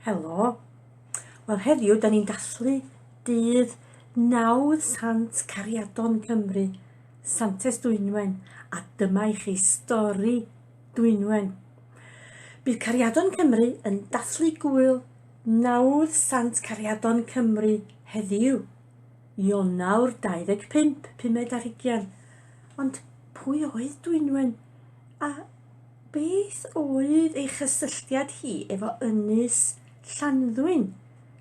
Helo. Wel heddiw, da ni'n dathlu dydd 9 Sant Cariadon Cymru, Santes Dwynwen, a dyma i chi Stori Dwynwen. Bydd Cariadon Cymru yn dathlu gwyl 9 Sant Cariadon Cymru heddiw, Ionawr 25, 520. Ond pwy oedd Dwynwen? A beth oedd ei chysylltiad hi efo ynys Llanddwyn?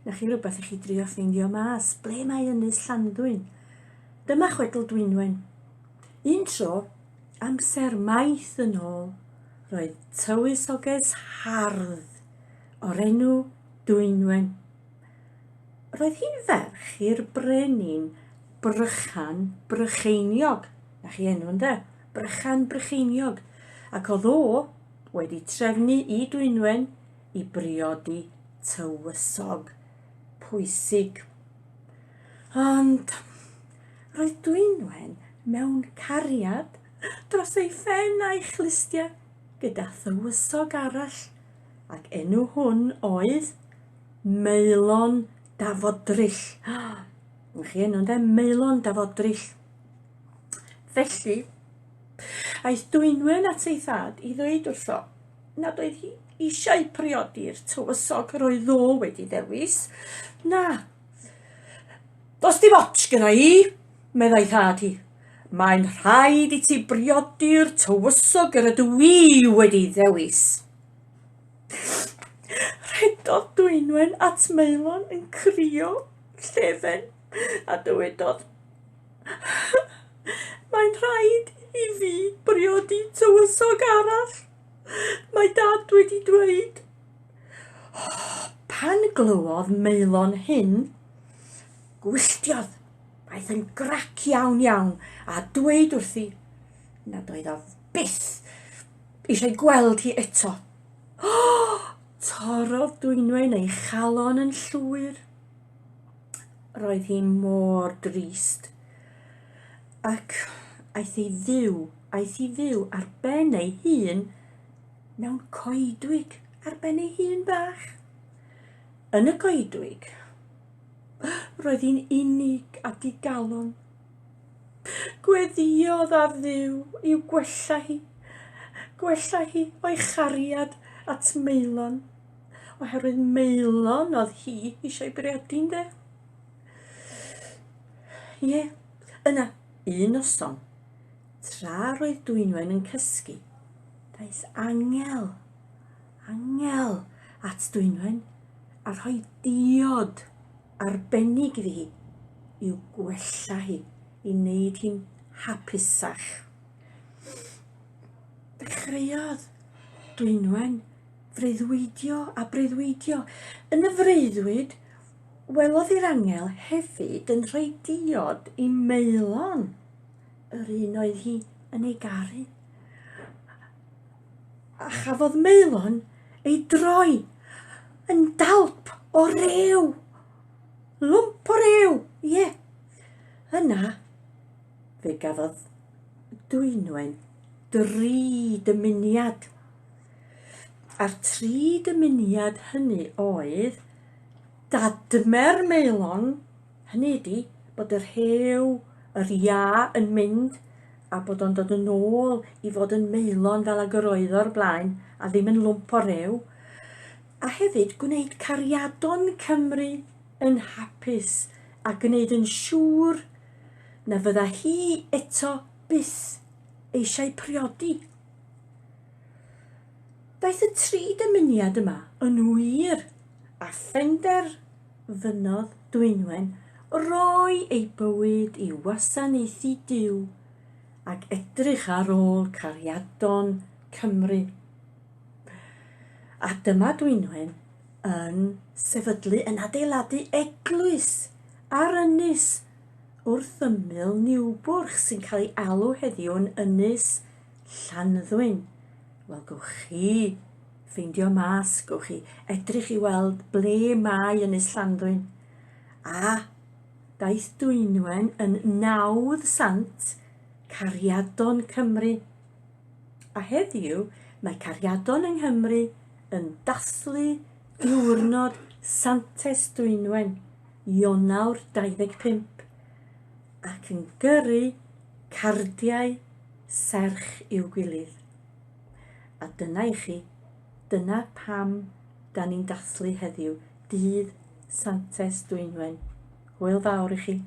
Na chi rhywbeth i chi drio ffeindio mas. Ble mae ynys Llanddwyn? Dyma chwedl Dwynwen. Un tro, amser maith yn ôl, roedd tywysoges hardd o'r enw Dwynwen. Roedd hi'n ferch i'r brenin Brychan Brycheiniog. Na chi enw ynde? Brychan Brycheiniog. Ac oedd o wedi trefnu i Dwynwen i briodi tywysog pwysig. Ond roedd Dwynwen mewn cariad dros ei phen a'i chlustiau gyda thywysog arall, ac enw hwn oedd Meilon Dafodryll. Chi enw ynde? Meilon Dafodryll. Felly, aeth Dwynwen at ei thad i ddweud wrtho nad oedd hi eisiau priodi'r tywysog yr oedd o wedi ddewis. Na, dos dim ots gyda i, meddai thad hi. Mae'n rhaid i ti briodi'r tywysog yr ydw i wedi ddewis. Rhedodd Dwynwen at Meilon yn crio llefen a dywedodd, mae'n rhaid i fi briodi tywysog arall. Mae dad wedi dweud. Pan glywodd Meilon hyn, gwylltiodd, aeth yn grac iawn a dweud wrthi nad oedd o byth eisiau gweld hi eto. Torodd Dwynwen ei chalon yn llwyr. Roedd hi mor drist, ac aeth hi fyw ar ben ei hun mewn coedwig ar ben ei hun bach. Yn y coedwig, roedd hi'n unig a digalon. Gweddïodd ar Dduw i'w gwella hi o'i chariad at Meilon, oherwydd Meilon oedd hi eisiau briodi ynde. Ie, yna un noson, tra roedd Dwynwen yn cysgu, daeth angel at Dwynwen a rhoi diod arbennig iddi hi i'w gwella hi, i wneud hi'n hapusach. Dechreuodd Dwynwen freuddwydio a breuddwydio. Yn y freuddwyd, welodd i'r angel hefyd yn rhoi diod i Meilon, yr un oedd hi yn ei garu. A chafodd Meilon ei droi yn dalp o rew. Lwmp o rew, ie. Yna, fe gafodd Dwynwen 3 dymuniad. A'r 3 dymuniad hynny oedd dadmer Meilon, hynny ydi bod yr rhew, yr ia yn mynd, a bod o'n dod yn ôl i fod yn Meilon fel ag yr oedd o'r blaen, a ddim yn lwmp o rew, a hefyd gwneud Cariadon Cymru yn hapus a gwneud yn siŵr na fydda hi eto byth eisiau priodi. Daeth y 3 dymuniad yma yn wir, a phenderfynodd Dwynwen roi ei bywyd i wasanaethu Duw ac edrych ar ôl Cariadon Cymru. A dyma Dwynwen yn sefydlu yn adeiladu eglwys ar ynys wrth ymyl Niwbwrch sy'n cael ei alw heddiw yn ynys Llanddwyn. Wel, gwch chi ffeindio mas, gwch chi edrych i weld ble mae ynys Llanddwyn. A daeth Dwynwen yn 9 Sant Cariadon Cymru. A heddiw mae Cariadon yng Nghymru yn dathlu diwrnod Santes Dwynwen, Ionawr 25, ac yn gyrru cardiau serch i'w gilydd. A dyna i chi, dyna pam da ni'n dathlu heddiw, dydd Santes Dwynwen. Hwyl fawr i chi.